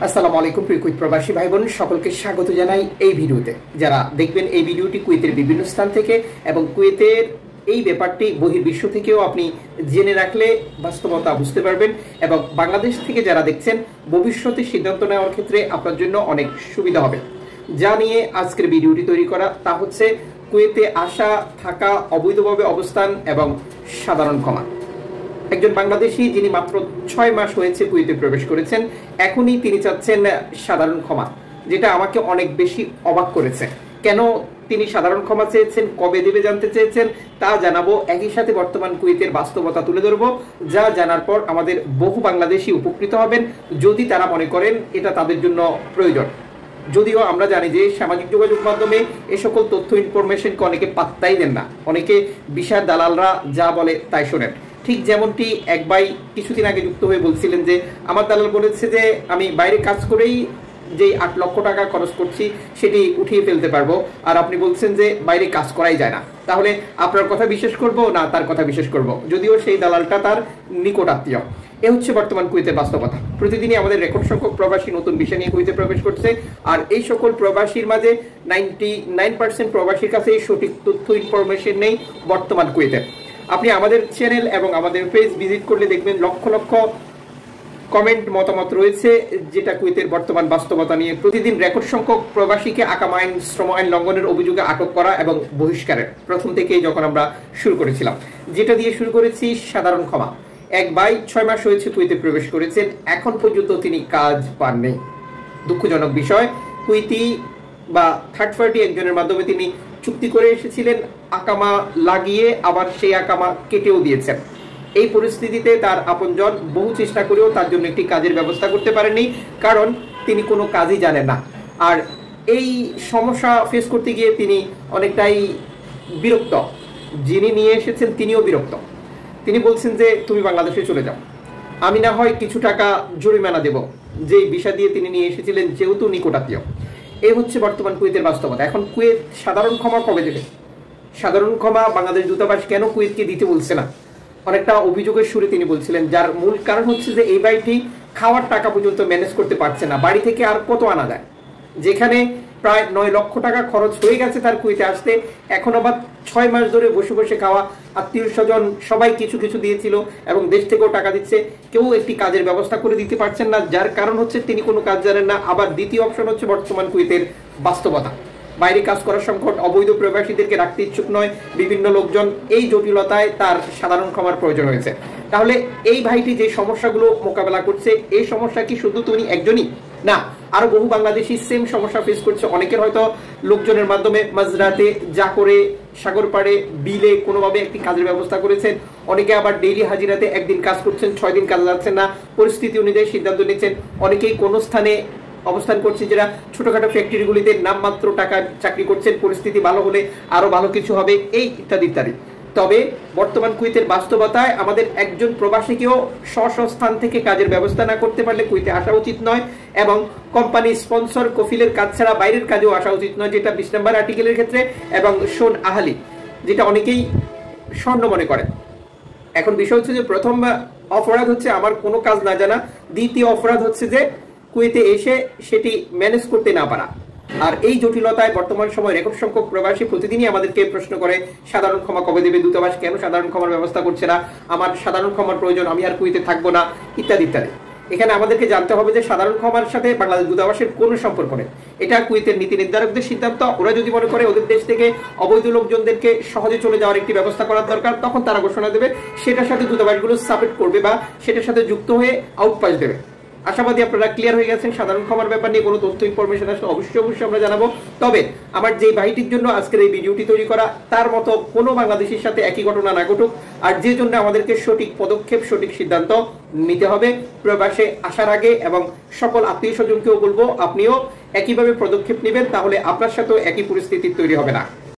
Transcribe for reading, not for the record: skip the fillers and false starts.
আসসালামু আলাইকুম প্রিয় কুয়েত প্রবাসী ভাই বোন সকলকে স্বাগত জানাই এই ভিডিওতে। যারা দেখবেন এই ভিডিওটি কুয়েতের বিভিন্ন স্থান থেকে এবং কুয়েতের এই ব্যাপারটি বহির্বিশ্ব থেকেও আপনি জেনে রাখলে বাস্তবতা বুঝতে পারবেন এবং বাংলাদেশ থেকে যারা দেখছেন ভবিষ্যতে সিদ্ধান্ত নেওয়ার ক্ষেত্রে আপনার জন্য অনেক সুবিধা হবে। যা নিয়ে আজকের ভিডিওটি তৈরি করা তা হচ্ছে কুয়েতে আসা, থাকা, অবৈধভাবে অবস্থান এবং সাধারণ ক্ষমা। একজন বাংলাদেশি যিনি মাত্র 6 মাস হয়েছে কুয়েতে প্রবেশ করেছেন, এখনই তিনি চাচ্ছেন সাধারণ ক্ষমা, যেটা আমাকে অনেক বেশি অবাক করেছে। কেন তিনি সাধারণ ক্ষমা চেয়েছেন, কবে দেবে জানতে চেয়েছেন, তা জানাবো। একই সাথে বর্তমান কুয়েতের বাস্তবতা তুলে ধরবো, যা জানার পর আমাদের বহু বাংলাদেশি উপকৃত হবেন যদি তারা মনে করেন এটা তাদের জন্য প্রয়োজন। যদিও আমরা জানি যে সামাজিক যোগাযোগ মাধ্যমে এ সকল তথ্য ইনফরমেশনকে অনেকে পাত্তাই দেন না, অনেকে বিশাল দালালরা যা বলে তাই শোনেন। ঠিক যেমনটি এক ভাই কিছুদিন আগে যুক্ত হয়ে বলছিলেন যে আমার দালাল বলেছে যে আমি বাইরে কাজ করেই যেই 8 লক্ষ টাকা খরচ করছি সেটি উঠিয়ে ফেলতে পারবো, আর আপনি বলছেন যে বাইরে কাজ করাই যায় না। তাহলে আপনার কথা বিশ্বাস করব না তার কথা বিশ্বাস করব, যদিও সেই দালালটা তার নিকট আত্মীয়। এ হচ্ছে বর্তমান কুয়েতের বাস্তবতা। প্রতিদিনই আমাদের রেকর্ড সংখ্যক প্রবাসী নতুন বিষয় নিয়ে কুয়েতে প্রবেশ করছে, আর এই সকল প্রবাসীর মাঝে 99% প্রবাসীর কাছে সঠিক তথ্য ইনফরমেশন নেই বর্তমান কুয়েতের। আপনি আমাদের চ্যানেল এবং আমাদের পেজ ভিজিট করলে দেখবেন লক্ষ লক্ষ কমেন্ট, মতামত রয়েছে, যেটা কুয়েতের বর্তমান বাস্তবতা নিয়ে। প্রতিদিন রেকর্ড সংখ্যক প্রবাসীকে আকাম আইন, শ্রম আইন লঙ্ঘনের অভিযোগে আটক করা এবং বহিষ্কারের প্রথম থেকেই যখন আমরা শুরু করেছিলাম, যেটা দিয়ে শুরু করেছি সাধারণ ক্ষমা। এক ভাই 6 মাস হয়েছে কুয়েতে প্রবেশ করেছেন, এখন পর্যন্ত তিনি কাজ পাননি। দুঃখজনক বিষয়, কুয়েতি বা থার্ড পার্টি একজনের মাধ্যমে তিনি চুক্তি করে এসেছিলেন, আকামা লাগিয়ে আবার সেই আকামা কেটেও দিয়েছেন। এই পরিস্থিতিতে তার আপনজন বহু চেষ্টা করেও তার জন্য একটি কাজের ব্যবস্থা করতে পারেননি, কারণ তিনি কোনো কাজই জানেন না। আর এই সমস্যা ফেস করতে গিয়ে তিনি অনেকটাই বিরক্ত। যিনি নিয়ে এসেছেন তিনিও বিরক্ত। তিনি বলছেন যে তুমি বাংলাদেশে চলে যাও, আমি না হয় কিছু টাকা জরিমানা দেব, যেই ভিসা দিয়ে তিনি নিয়ে এসেছিলেন, যেহেতু নিকটাত্মীয়। এই হচ্ছে বর্তমান কুয়েতের বাস্তবতা। এখন কুয়েত সাধারণ ক্ষমা কবে দেবে? সাধারণ ক্ষমা বাংলাদেশ দূতাবাস কেন কুয়েতকে দিতে বলছে না? অনেকটা অভিযোগের সুরে তিনি বলছিলেন, যার মূল কারণ হচ্ছে যে এই বাড়িটি খাওয়ার টাকা পর্যন্ত ম্যানেজ করতে পারছে না। বাড়ি থেকে আর কত আনা যায়? যেখানে প্রায় 9 লক্ষ টাকা খরচ হয়ে গেছে তার কুয়েতে আসতে, এখন আবার 6 মাস ধরে বসে বসে খাওয়া, আত্মীয় স্বজন সবাই কিছু কিছু দিয়েছিল এবং দেশ থেকেও টাকা দিচ্ছে, কেউ একটি কাজের ব্যবস্থা করে দিতে পারছেন না, যার কারণ হচ্ছে তিনি কোনো কাজ জানেন না। আবার দ্বিতীয় অপশন হচ্ছে বর্তমান কুয়েতের বাস্তবতা, বাইরে কাজ করার সংকট, অবৈধ প্রবাসীদেরকে রাখতে ইচ্ছুক নয় বিভিন্ন লোকজন। এই জটিলতায় তার সাধারণ ক্ষমার প্রয়োজন হয়েছে। তাহলে এই ভাইটি যে সমস্যাগুলো মোকাবেলা করছে, এই সমস্যা কি শুধু তিনি একজনই? না, আরো বহু বাংলাদেশি সেম সমস্যা ফেস করছে। অনেকের হয়তো লোকজনের মাধ্যমে মাঝরাতে যা করে সাগর পাড়ে বিলে কোনোভাবে একটি কাজের ব্যবস্থা করেছেন, অনেকে আবার ডেইলি হাজিরাতে একদিন কাজ করছেন, 6 দিন কাজ যাচ্ছেন না, পরিস্থিতি অনুযায়ী সিদ্ধান্ত নিচ্ছেন। অনেকেই কোনো স্থানে অবস্থান করছে যারা ছোটখাটো ফ্যাক্টরিগুলিতে নামমাত্র টাকা চাকরি করছেন, পরিস্থিতি ভালো হলে আরো ভালো কিছু হবে, এই ইত্যাদি ইত্যাদি। তবে বর্তমান কুয়েতের বাস্তবতায় আমাদের একজন প্রবাসীকেও স্ব স্থান থেকে কাজের ব্যবস্থা না করতে পারলে কুয়েতে আসা উচিত নয়, এবং কোম্পানি স্পন্সর কফিলের কাজ ছাড়া বাইরের কাজেও আসা উচিত নয়, যেটা 20 নম্বর আর্টিকেলের ক্ষেত্রে, এবং শোন আহালি, যেটা অনেকেই স্বর্ণ মনে করে। এখন বিষয় হচ্ছে যে প্রথম অপরাধ হচ্ছে আমার কোনো কাজ না জানা, দ্বিতীয় অপরাধ হচ্ছে যে কুয়েতে এসে সেটি ম্যানেজ করতে না পারা। আর এই জটিলতায় বর্তমান সময় রেকর্ড সংখ্যক প্রবাসী প্রতিদিনই আমাদেরকে প্রশ্ন করে সাধারণ ক্ষমা কবে দেবে দূতাবাস, কেন সাধারণ ক্ষমার ব্যবস্থা করছে না, আমার সাধারণ ক্ষমার প্রয়োজন, আমি আর কুয়েতে থাকবো না, ইত্যাদি ইত্যাদি। এখানে আমাদেরকে জানতে হবে যে সাধারণ ক্ষমার সাথে বাংলাদেশ দূতাবাসের কোনো সম্পর্ক নেই। এটা কুয়েতের নীতি নির্ধারকদের সিদ্ধান্ত। ওরা যদি মনে করে ওদের দেশ থেকে অবৈধ লোকজনদেরকে সহজে চলে যাওয়ার একটি ব্যবস্থা করার দরকার, তখন তারা ঘোষণা দেবে, সেটার সাথে দূতাবাসগুলো সাপোর্ট করবে বা সেটার সাথে যুক্ত হয়ে আউটপাস দেবে। আশাবাদী আপনারা ক্লিয়ার হয়ে গেছেন। সাধারণ ক্ষমার ব্যাপার নিয়ে কোনো তথ্য ইনফরমেশন আসলে অবশ্যই আমরা জানাবো। তবে আমার যে ভাইটির জন্য আজকের এই ভিডিওটি তৈরি করা, তার মতো কোনো বাংলাদেশের সাথে একই ঘটনা না ঘটুক, আর যে জন্য আমাদেরকে সঠিক পদক্ষেপ, সঠিক সিদ্ধান্ত নিতে হবে প্রবাসে আসার আগে। এবং সকল আত্মীয় স্বজনকেও বলবো আপনিও একইভাবে পদক্ষেপ নেবেন, তাহলে আপনার সাথেও একই পরিস্থিতি তৈরি হবে না।